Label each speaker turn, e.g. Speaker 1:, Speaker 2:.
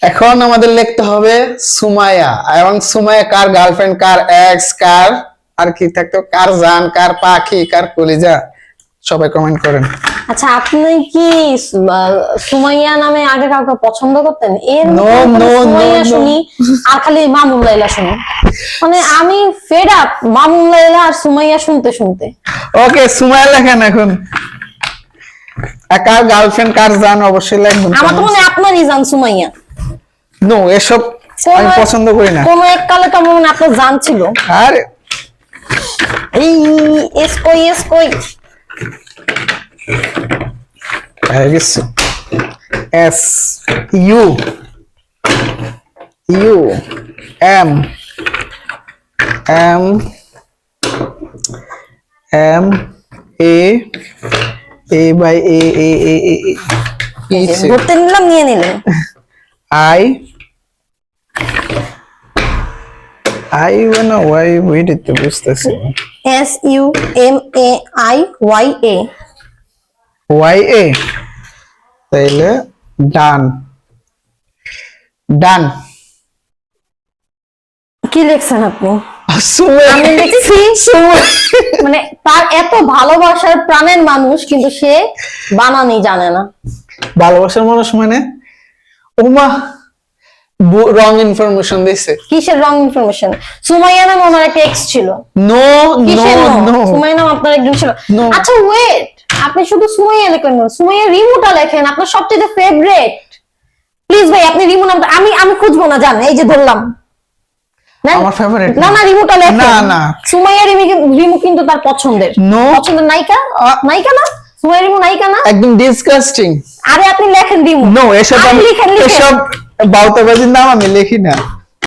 Speaker 1: এখন আমাদের লিখতে হবে সুমাইয়া, এবং সুমাইয়া কার গার্লফ্রেন্ড, কার এক্স, কার আর কি থাকতো, কার জান, কার পাখি, কার কলিজা। সবাই কমেন্ট করেন।
Speaker 2: আচ্ছা, আপনি কি সুমাইয়া নামে আগে কাউকে পছন্দ করতেন? এর
Speaker 1: নো নো
Speaker 2: সুমাইয়া শুনি আর খালি মামুন লাইলা শুনি, মানে আমি ফেড আপ মামুন লাইলা আর সুমাইয়া শুনতে শুনতে।
Speaker 1: ওকে, সুমাইয়া লেখেন এখন। কার গার্লফ্রেন্ড, কার জান অবশ্যই লিখবেন।
Speaker 2: আমার তো মনে হয় আপনারই জান সুমাইয়া।
Speaker 1: নো, এসব আমি পছন্দ করি না।
Speaker 2: কোন এক কালে তো আমার মনে হয় আপনার জান ছিল।
Speaker 1: আরে
Speaker 2: এই এস কই
Speaker 1: S U U M M M A A by A A A A
Speaker 2: ধরতে নিলাম, নিয়ে নিলেন।
Speaker 1: I I wanna Y wait তো বুঝতেছি।
Speaker 2: S U M A I Y A
Speaker 1: Y A, তাইলে ডান ডান।
Speaker 2: কি লিখছেন আপনি?
Speaker 1: সুমাইয়া,
Speaker 2: আমি লিখছি মানে তার এত ভালোবাসার প্রাণের মানুষ, কিন্তু সে বানানি জানে না।
Speaker 1: ভালোবাসার মানুষ মানে ওমা রং ইনফরমেশন দিছে।
Speaker 2: কিসের রং ইনফরমেশন? সুমাইয়া নাম আমার একটা এক্স ছিল।
Speaker 1: নো নো
Speaker 2: কিসের
Speaker 1: নো,
Speaker 2: সুমাইয়া নাম আপনার একজন ছিল।
Speaker 1: No.
Speaker 2: আচ্ছা ওয়েট, আপনি শুধু সুমাইয়া লেখেন না, সুমাইয়া রিমুটা লেখেন, আপনার সবচেয়ে ফেভারিট। প্লিজ ভাই, আপনি রিমু নামটা আমি খুঁজবো না, জান এই যে ধরলাম।
Speaker 1: আমার ফেভারিট
Speaker 2: না না, রিমুটা লেখেন।
Speaker 1: না না,
Speaker 2: সুমাইয়া রিমু কিন্তু তার পছন্দের।
Speaker 1: No.
Speaker 2: পছন্দের নায়িকা, নায়িকা না সুমাইয়া রিমু, নায়িকা না?
Speaker 1: একদম ডিসকাস্টিং।
Speaker 2: আরে আপনি লেখেন রিমু।
Speaker 1: নো, এসব
Speaker 2: লিখেন
Speaker 1: এসব বাউতাবাজির নাম আমি লিখি না।